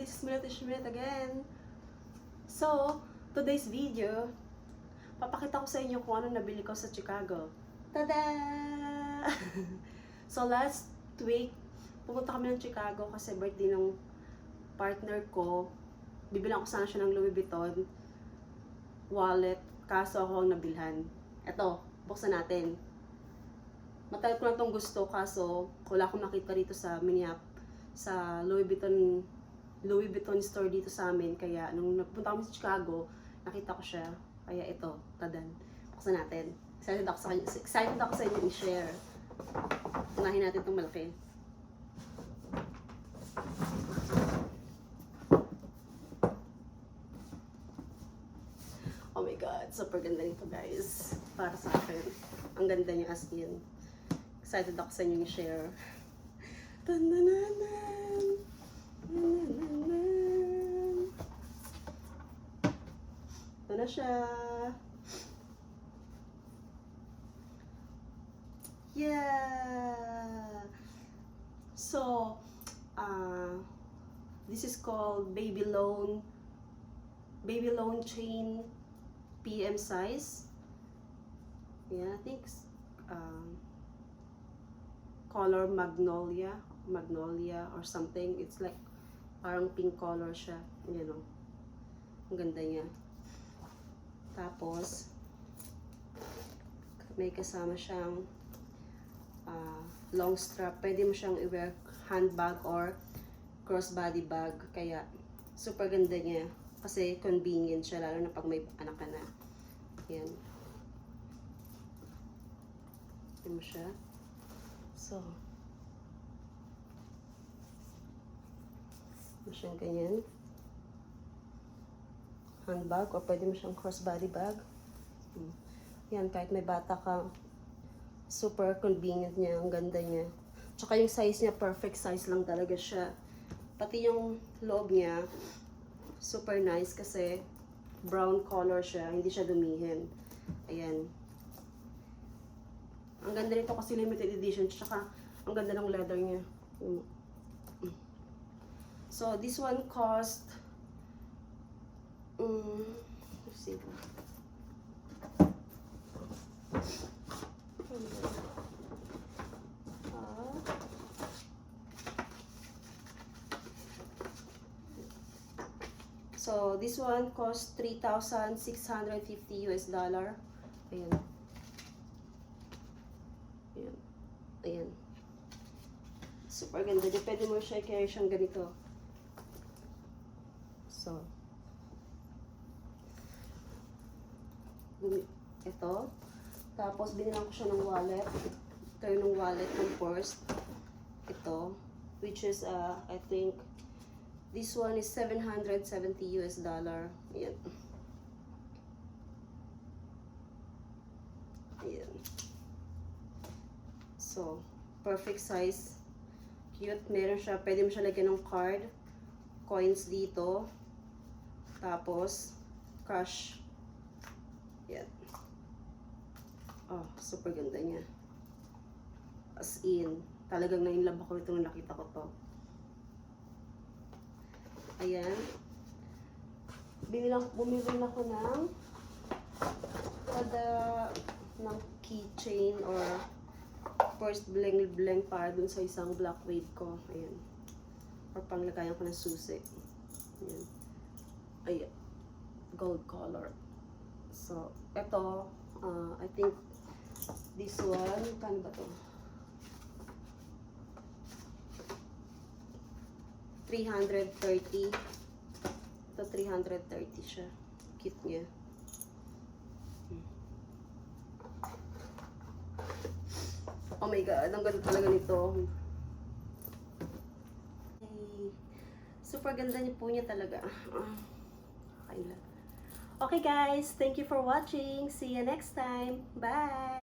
This is Minute again. So, today's video, papakita ko sa inyo kung ano nabili ko sa Chicago. Tada! So, last week, pumunta kami ng Chicago kasi birthday ng partner ko. Bibilang ko sana siya ng Louis Vuitton wallet, kaso ako ang nabilhan. Eto, buksan natin. Matagal ko na itong gusto, kaso wala akong makita dito sa sa Louis Vuitton store dito sa amin. Kaya nung napunta kami sa Chicago, nakita ko siya. Kaya ito, tadan. Buksan natin. Excited ako sa inyo i-share. Unahin natin itong malaki. Oh my God, super ganda nito guys. Para sa akin. Ang ganda niya as in. Excited ako sa inyo i-share. Tanananan! Ito na siya. Yeah! So, this is called Babylone chain PM size. Yeah, I think color magnolia or something. It's like parang pink color siya, you know. Ang ganda niya. Tapos may kasama siyang long strap. Pwede mo siyang i-wear handbag or crossbody bag. Kaya super ganda niya kasi convenient siya, lalo na pag may anak ka na. Yan. Ito mo siya. So, mo siyang ganyan. Handbag, o pwede mo siyang crossbody bag. Yan, kahit may bata ka, super convenient niya. Ang ganda niya. Tsaka yung size niya, perfect size lang talaga siya. Pati yung loob niya, super nice kasi brown color siya. Hindi siya dumihin. Ayan. Ang ganda nito kasi limited edition. Tsaka, ang ganda ng leather niya. So, this one cost, let's see. So, this one cost $3,650 US. Ayan. Ayan. Ayan. Super ganda. Pwede mo siya i-carry siyang ganito. So, ito. Tapos, binilang ko siya ng wallet. Ito yung wallet ng purse. Ito. Which is, I think, this one is $770 US. Ayan. Ayan. So, perfect size. Cute. Meron siya. Pwede mo siya lagyan ng card. Coins dito. Tapos, cash. Yan. Oh, super ganda niya. As in, talagang na-inlove ako ito nung nakita ko to. Ayan. Bumili na ako ng keychain or first bling para dun sa isang black wave ko. Ayan. Or panglagayan ko ng susi. Ayan. Ayan. Gold color. So, ito, I think this one, kano ba to? 330. Ito 330 siya. Cute niya. Oh my God, ang ganda talaga nito. Super ganda niya po niya talaga. Okay guys, thank you for watching. See you next time. Bye!